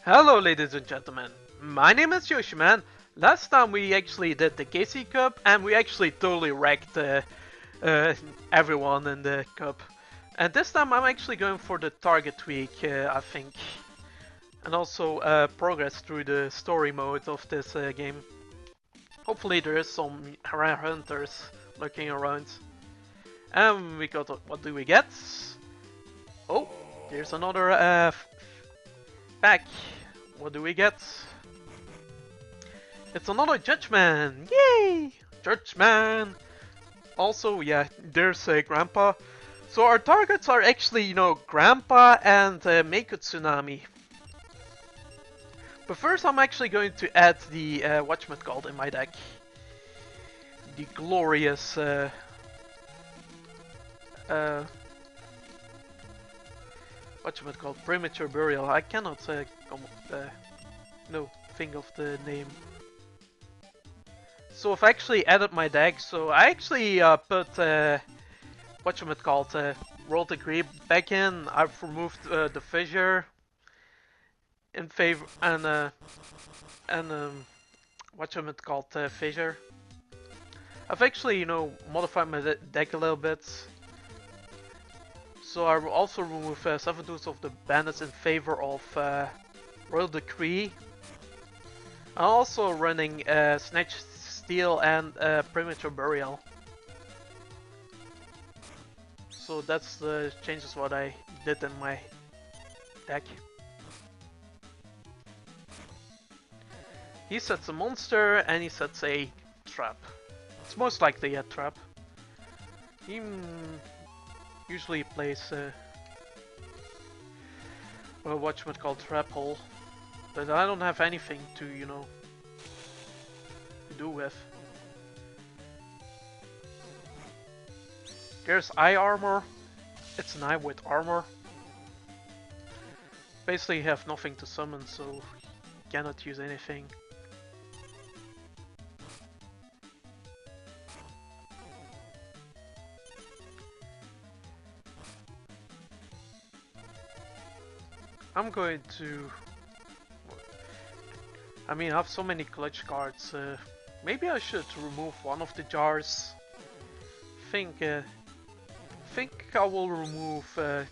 Hello ladies and gentlemen, my name is Yoshiman. Last time we actually did the KC Cup and we actually totally wrecked uh, everyone in the cup. And this time I'm actually going for the target tweak, I think. And also progress through the story mode of this game. Hopefully there is some rare hunters looking around. And we got, what do we get? Oh, there's another pack. What do we get? It's another Judgment! Yay! Judgment! Also, yeah, there's Grandpa. So our targets are actually, Grandpa and Mako Tsunami. But first I'm actually going to add the whatchamacallit in my deck. The glorious whatchamacallit, Premature Burial. I cannot think of the name. So I've actually added my deck, so I actually put whatchamacallit, World Degree back in. I've removed the fissure in favor and whatchamacallit, fissure. I've actually modified my deck a little bit. So I will also remove 7 tools of the bandits in favor of Royal Decree. I'm also running Snatch Steel and Premature Burial. So that's the changes what I did in my deck. He sets a monster and he sets a trap. It's most likely a trap. He usually plays whatchamacallit, trap hole. But I don't have anything to, do with. There's eye armor. It's an eye with armor. Basically you have nothing to summon, so you cannot use anything. I'm going to... I mean, I have so many clutch cards. Maybe I should remove one of the jars. Think I will remove the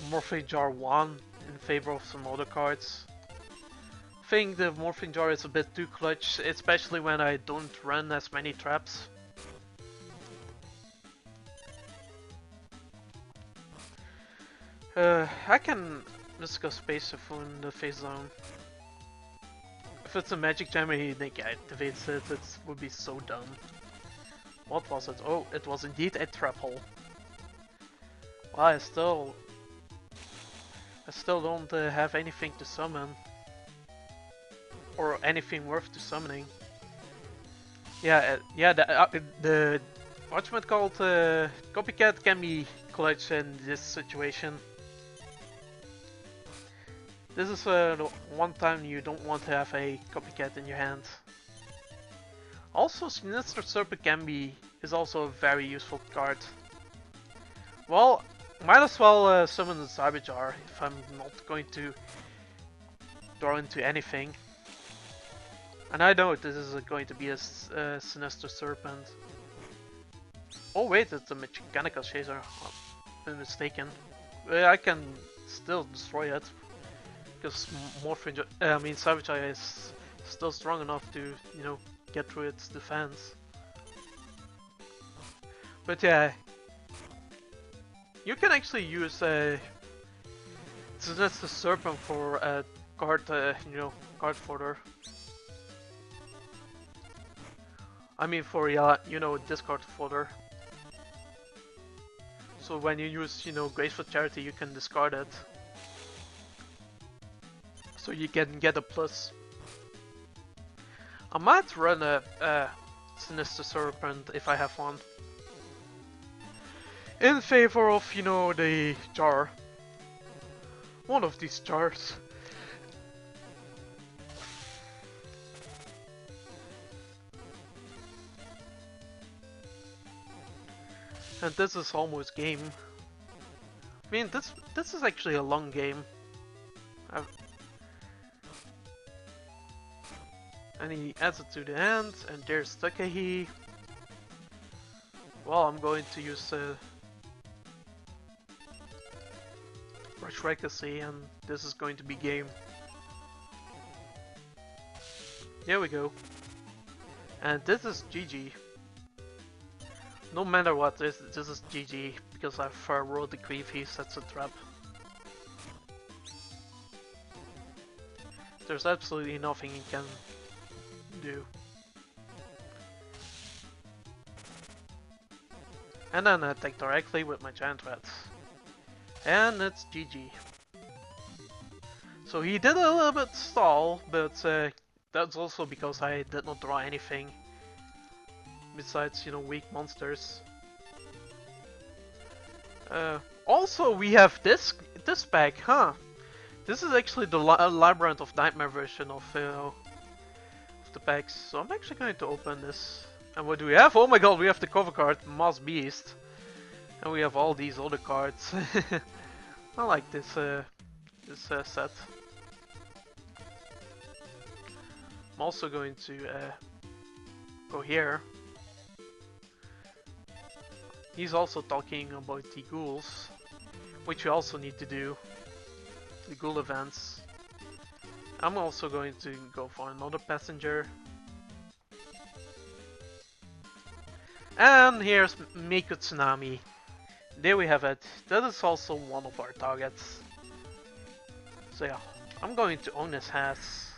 Morphing Jar 1 in favor of some other cards. I think the Morphing Jar is a bit too clutch, especially when I don't run as many traps. I can discuss Space in the face zone. If it's a magic gem and he activates it, it would be so dumb. What was it? Oh, it was indeed a trap hole. Well, I still don't have anything to summon. Or anything worth to summoning. Yeah, the whatchamacallit, copycat can be clutch in this situation. This is the one time you don't want to have a copycat in your hand. Also, Sinister Serpent is also a very useful card. Well, might as well summon the Cyber Jar if I'm not going to draw into anything. And I know this is going to be a Sinister Serpent. Oh wait, it's a Mechanical Chaser. I've been mistaken. I can still destroy it. Because Cyber Jar is still strong enough to, get through its defense. But yeah, you can actually use Sinister Serpent for card, card fodder. I mean for discard fodder. So when you use Graceful Charity, you can discard it. So you can get a plus. I might run a Sinister Serpent if I have one. In favor of, the jar. One of these jars. And this is almost game. I mean, this is actually a long game. And he adds it to the end, and there's Takehi. Well, I'm going to use Rush Legacy, and this is going to be game. There we go. And this is GG. No matter what, this is GG, because I've rolled the creep, he sets a trap. There's absolutely nothing he can do. And then I attack directly with my giant rats. And it's GG. So he did a little bit stall, but that's also because I did not draw anything besides, you know, weak monsters. Also, we have this pack, huh? This is actually the Labyrinth of Nightmare version of the packs. So I'm actually going to open this. And what do we have? Oh my god, we have the cover card, Mass Beast. And we have all these other cards. I like this set. I'm also going to go here. He's also talking about the ghouls, which we also need to do. The ghoul events. I'm also going to go for another passenger. And here's Mako Tsunami. There we have it. That is also one of our targets. So yeah, I'm going to own his house.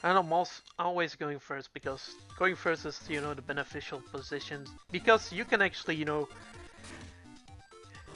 And I'm also always going first, because going first is, you know, the beneficial position. Because you can actually, you know,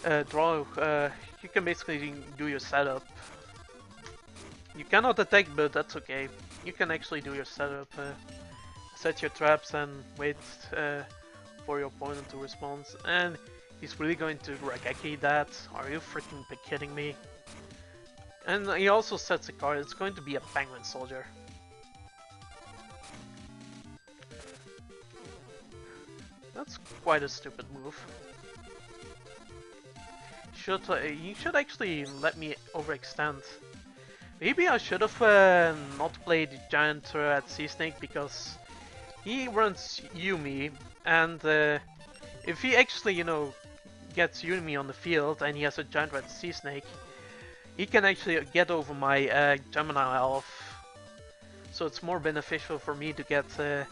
you can basically do your setup. You cannot attack, but that's okay. You can actually do your setup, set your traps and wait for your opponent to respond. And he's really going to Rageki that. Are you freaking kidding me? And he also sets a card. It's going to be a Penguin Soldier. That's quite a stupid move. You should actually let me overextend. Maybe I should have not played Giant Rat Sea Snake, because he runs Yumi, and if he actually, you know, gets Yumi on the field and he has a Giant Rat Sea Snake, he can actually get over my Gemini Elf. So it's more beneficial for me to get the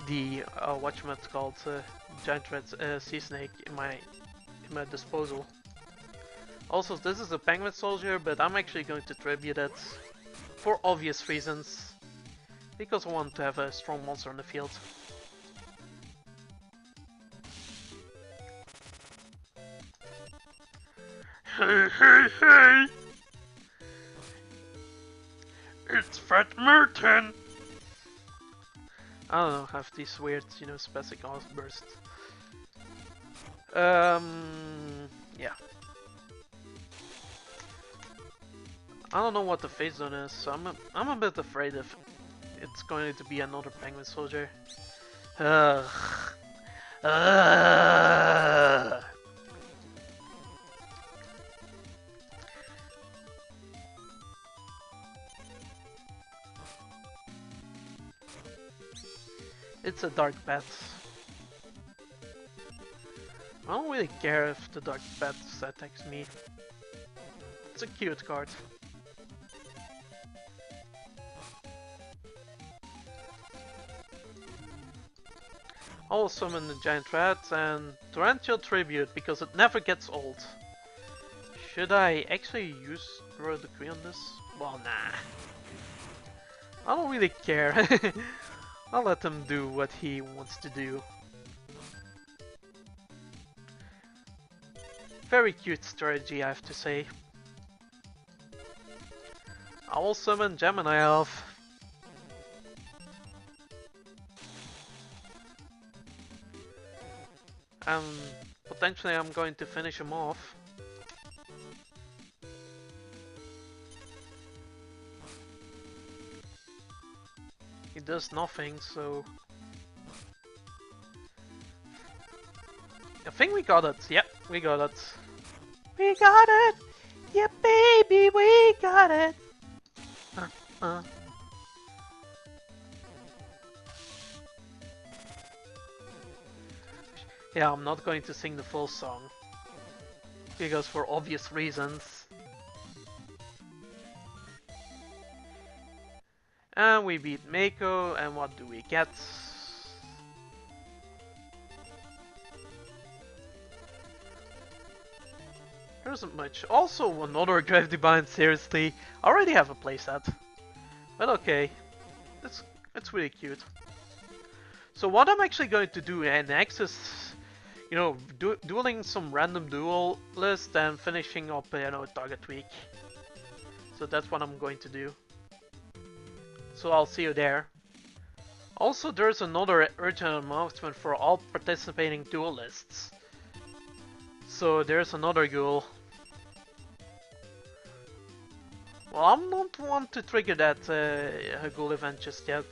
whatchamacallit, Giant Rat Sea Snake in my disposal. Also, this is a Penguin Soldier, but I'm actually going to tribute it for obvious reasons, because I want to have a strong monster on the field. Hey, hey, hey! It's Fat Merton! I don't know, have these weird, you know, spastic outbursts. Yeah. I don't know what the phase zone is, so I'm a bit afraid if it's going to be another Penguin Soldier. It's a Dark Bat. I don't really care if the Dark Bat attacks me. It's a cute card. I'll summon the Giant Rat and Torrential Tribute, because it never gets old. Should I actually use Royal Decree on this? Well, nah. I don't really care. I'll let him do what he wants to do. Very cute strategy, I have to say. I will summon Gemini Elf. And potentially I'm going to finish him off. He does nothing, so... I think we got it. Yep, we got it. We got it! Yeah, baby, we got it! uh. Yeah, I'm not going to sing the full song. Because for obvious reasons. And we beat Mako, and what do we get? There isn't much. Also, another Gravity Bind, seriously. I already have a playset. But okay. It's really cute. So what I'm actually going to do next is, you know, dueling some random duel list and finishing up, you know, target week. So that's what I'm going to do. So I'll see you there. Also, there's another urgent announcement for all participating duelists. So there's another ghoul. Well, I'm not want to trigger that ghoul event just yet.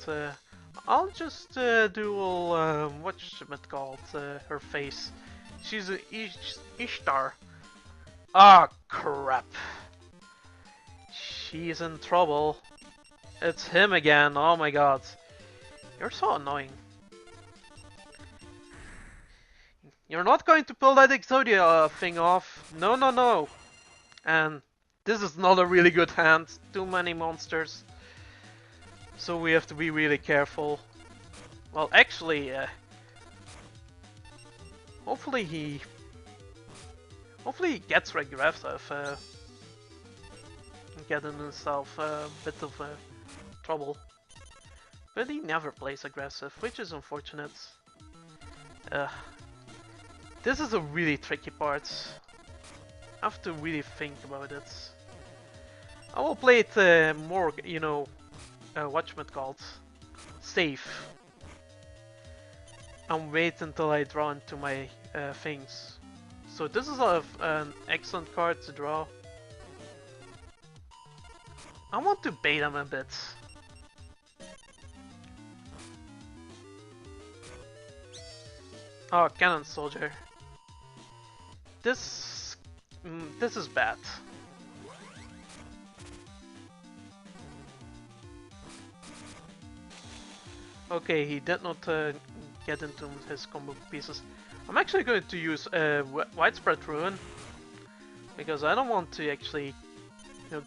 I'll just duel, what's it called, her face. She's a Ishtar. Ah, crap. She's in trouble. It's him again, oh my god. You're so annoying. You're not going to pull that Exodia thing off. No, no, no. And this is not a really good hand. Too many monsters. So we have to be really careful. Well, actually, hopefully he gets aggressive. Getting himself a bit of trouble. But he never plays aggressive, which is unfortunate. This is a really tricky part. I have to really think about it. I will play it more, you know, whatchamacallit, safe. And wait until I draw into my things. So this is an excellent card to draw. I want to bait him a bit. Oh, Cannon Soldier. This is bad. Okay, he did not get into his combo pieces. I'm actually going to use Widespread Ruin because I don't want to actually, you know,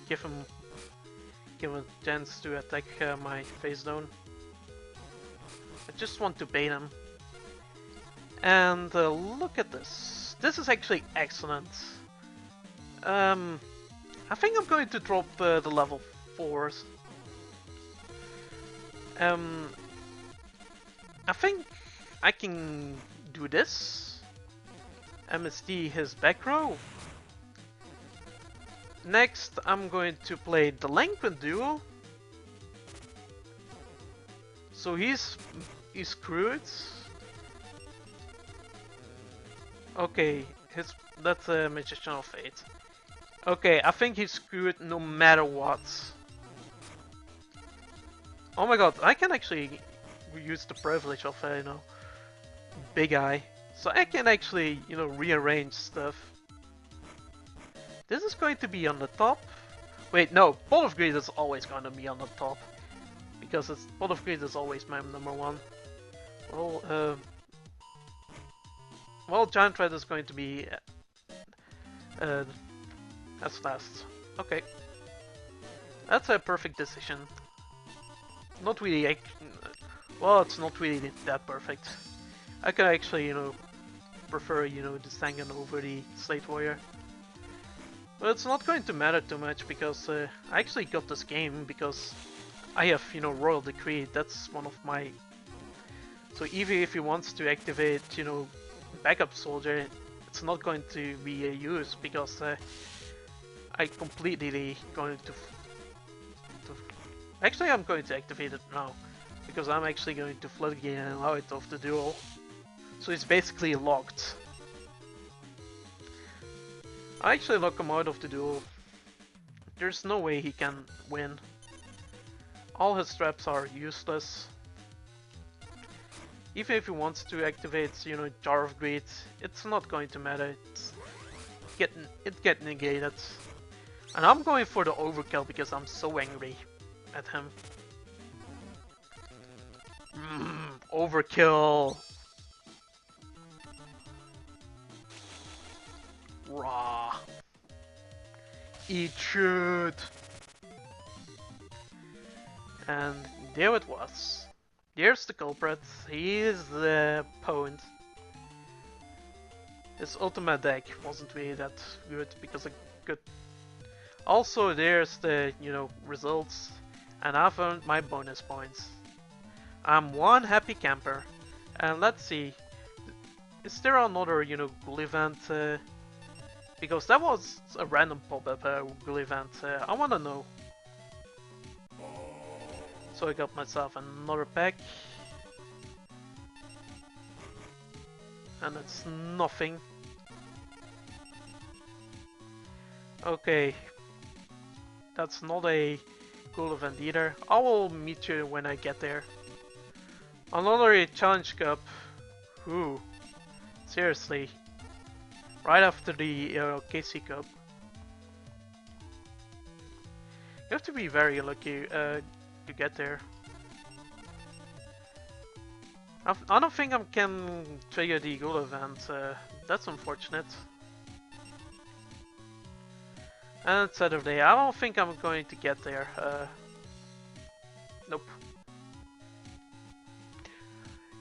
give him a chance to attack my face down. I just want to bait him. And look at this. This is actually excellent. I think I'm going to drop the level 4s. I think I can do this. MSD his back row. Next, I'm going to play Delinquent Duo. So he's screwed. Okay, that's a Magician of Fate. Okay, I think he's screwed no matter what. Oh my god, I can actually use the privilege of, you know, Big Eye. So I can actually, you know, rearrange stuff. This is going to be on the top. Wait, no, Pot of Greed is always going to be on the top. Because Pot of Greed is always my number one. Well, Giant Red is going to be as last. Okay. That's a perfect decision. Not really, well, it's not really that perfect. I could actually, you know, prefer, you know, the Sangan over the Slate Warrior. But it's not going to matter too much because I actually got this game because I have, you know, Royal Decree. That's one of my... So even if he wants to activate, you know, Backup Soldier, it's not going to be a use because I completely going to... Actually, I'm going to activate it now because I'm actually going to floodgate and allow it off the duel. So it's basically locked. I actually lock him out of the duel. There's no way he can win. All his traps are useless. Even if he wants to activate, you know, Jar of Greed, it's not going to matter. It get negated. And I'm going for the overkill because I'm so angry at him. Overkill. Raw. Eat shit. And there it was. There's the culprit. He is the opponent. His ultimate deck wasn't really that good because I could. Also, there's the, results. And I've earned my bonus points. I'm one happy camper. And let's see. Is there another, ghoul event? Because that was a random pop-up ghoul event. I wanna know. So I got myself another pack. And it's nothing. Okay. That's not a ghoul event either. I will meet you when I get there. Another challenge cup. Ooh. Seriously. Right after the KC Cup. You have to be very lucky to get there. I don't think I can trigger the ghoul event. That's unfortunate. And it's Saturday. I don't think I'm going to get there. Nope.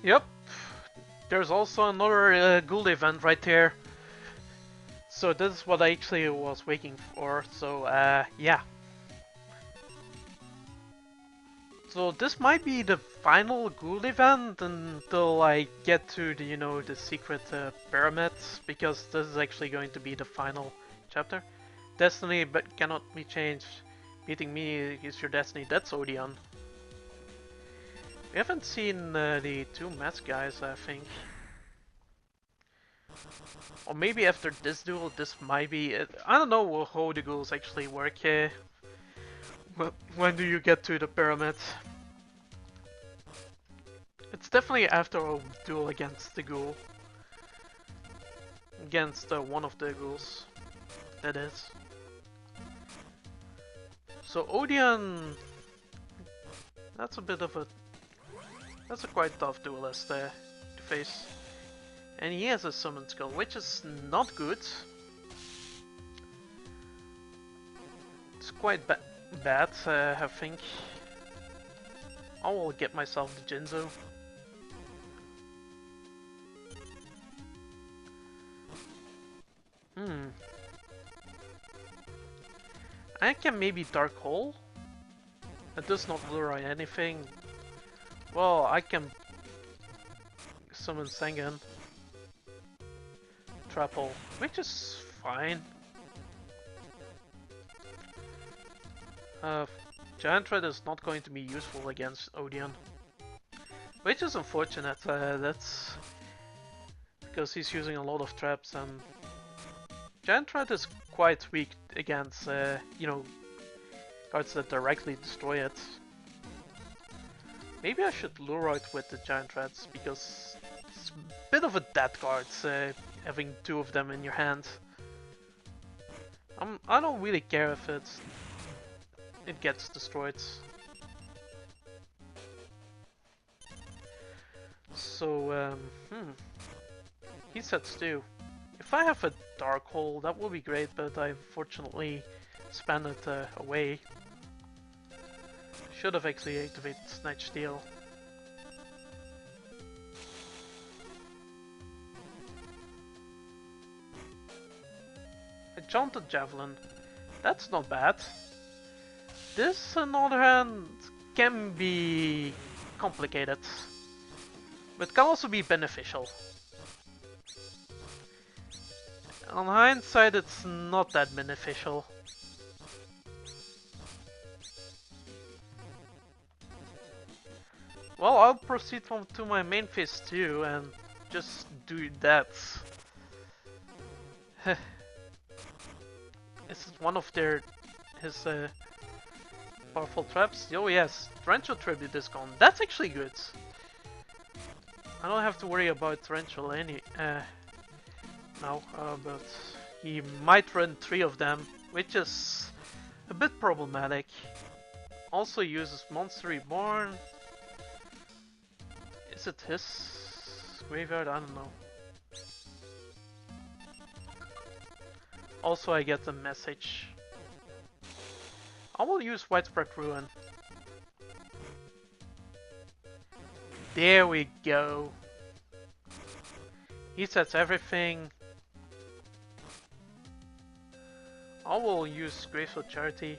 Yep. There's also another ghoul event right there. So this is what I actually was waiting for. So yeah. So this might be the final ghoul event until I get to the the secret pyramid, because this is actually going to be the final chapter. Destiny but cannot be changed. Beating me is your destiny. That's Odeon. We haven't seen the two mask guys, I think. Or maybe after this duel, this might be it. I don't know how the ghouls actually work. When do you get to the pyramid? It's definitely after a duel against the ghoul. Against one of the ghouls. That is. So Odeon... That's a bit of a... That's a quite tough duelist to face. And he has a summon skill, which is not good. It's quite bad, I think. I will get myself the Jinzo. I can maybe Dark Hole. It does not lure anything. Well, I can summon Sengen. Trap Hole, which is fine. Giant Thread is not going to be useful against Odeon. Which is unfortunate, that's because he's using a lot of traps, and Giant Thread is quite weak against, cards that directly destroy it. Maybe I should lure it with the Giant Threads, because it's a bit of a dead card, having two of them in your hand. I don't really care if it gets destroyed. So, he sets two. If I have a Dark Hole, that would be great, but I unfortunately spent it away. Should have actually activated Snatch Steal. Enchanted Javelin. That's not bad. This, on the other hand, can be complicated, but can also be beneficial. On hindsight, it's not that beneficial. Well, I'll proceed to my main phase 2 and just do that. This is one of his powerful traps. Oh yes, Torrential Tribute is gone. That's actually good. I don't have to worry about Torrential now, but he might run 3 of them, which is a bit problematic. Also uses Monster Reborn. Is it his graveyard? I don't know. Also I get a message. I will use Widespread Ruin. There we go. He sets everything. I will use Graceful Charity.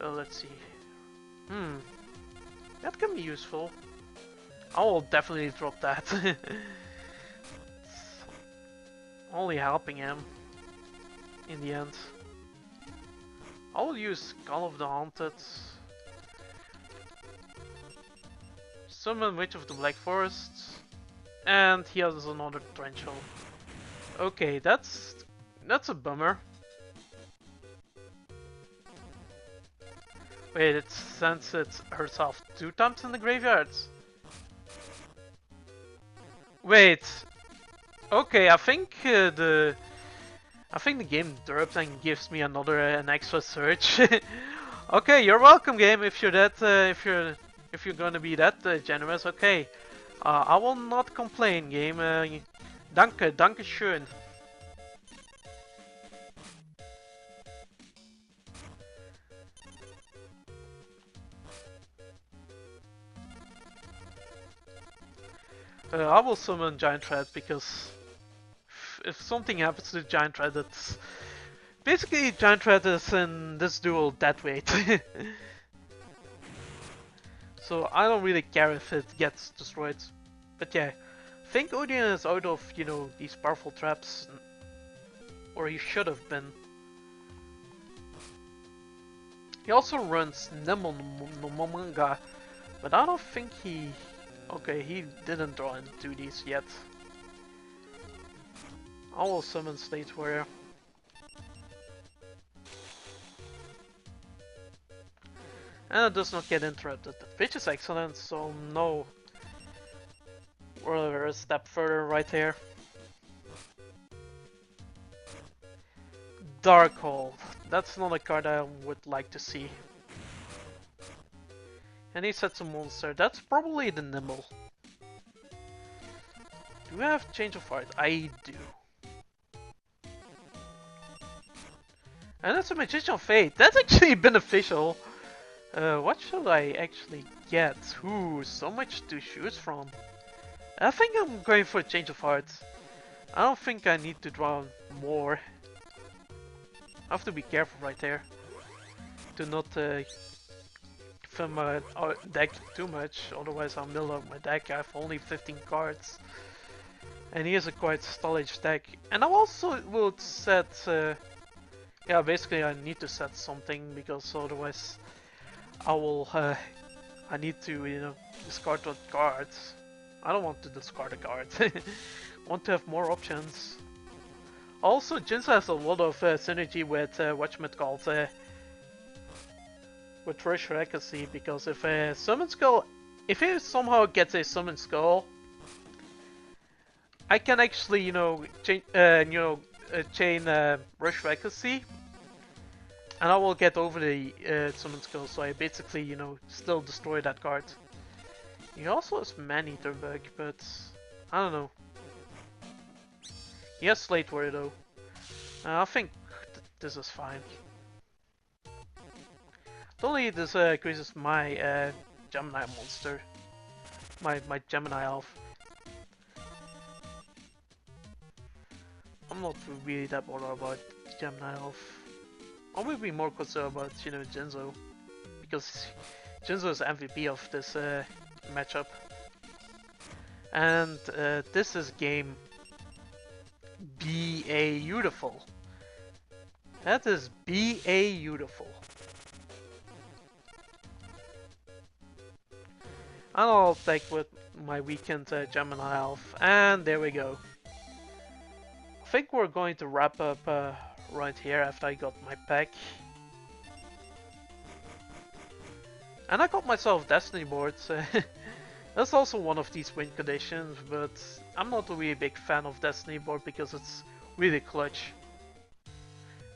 Let's see. That can be useful. I will definitely drop that. Only helping him in the end. I will use Call of the Haunted. Summon Witch of the Black Forest. And he has another Trench Hole. Okay, that's a bummer. Wait, it sends it herself 2 times in the graveyards? Wait. Okay, I think the game derps and gives me an extra search. Okay, you're welcome, game. If you're that if you're gonna be that generous, okay. I will not complain, game. Danke schön. I will summon Giant Red because if something happens to Giant Red, it's basically Giant Red is in this duel dead weight. So I don't really care if it gets destroyed. But yeah, I think Odeon is out of, you know, these powerful traps. Or he should have been. He also runs Nemonomanga, but I don't think he... Okay, he didn't draw into these yet. I will summon State Warrior. And it does not get interrupted, which is excellent, so no. We're a step further right here. Darkhold. That's not a card I would like to see. And he sets a monster. That's probably the Nimble. Do I have Change of Heart? I do. And that's a Magician of Fate. That's actually beneficial. What should I actually get? Ooh, so much to choose from. I think I'm going for a Change of Heart. I don't think I need to draw more. I have to be careful right there. To not fill my deck too much, otherwise I'll mill out my deck. I have only 15 cards. And he has a quite stylish deck. And I also would set... yeah, basically I need to set something, because otherwise I will... I need to, you know, discard the cards. I don't want to discard a card. I want to have more options. Also, Jinzo has a lot of synergy with whatchamacallit, with Rush Accuracy, because if a Summon Skull, if he somehow gets a Summon Skull, I can actually, you know, chain Rush Accuracy, and I will get over the Summon Skull, so I basically, you know, still destroy that card. He also has Man-Eater Bug, but I don't know. He has Slate Warrior though. I think this is fine. Only this increases my Gemini monster. My Gemini elf. I'm not really that bothered about Gemini elf. I would be more concerned about, you know, Jinzo. Because Jinzo is MVP of this matchup. And this is game beautiful. That is beautiful. And I'll take with my weekend Gemini Elf, and there we go. I think we're going to wrap up right here after I got my pack. And I got myself Destiny boards. That's also one of these win conditions, but I'm not a really big fan of Destiny board because it's really clutch.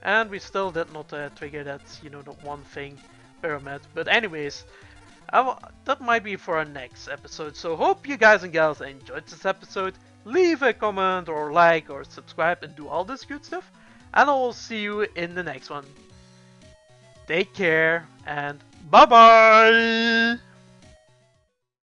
And we still did not trigger that, you know, the one thing pyramid. But anyways, that might be for our next episode. So hope you guys and gals enjoyed this episode. Leave a comment or like or subscribe and do all this good stuff. And I will see you in the next one. Take care and bye bye!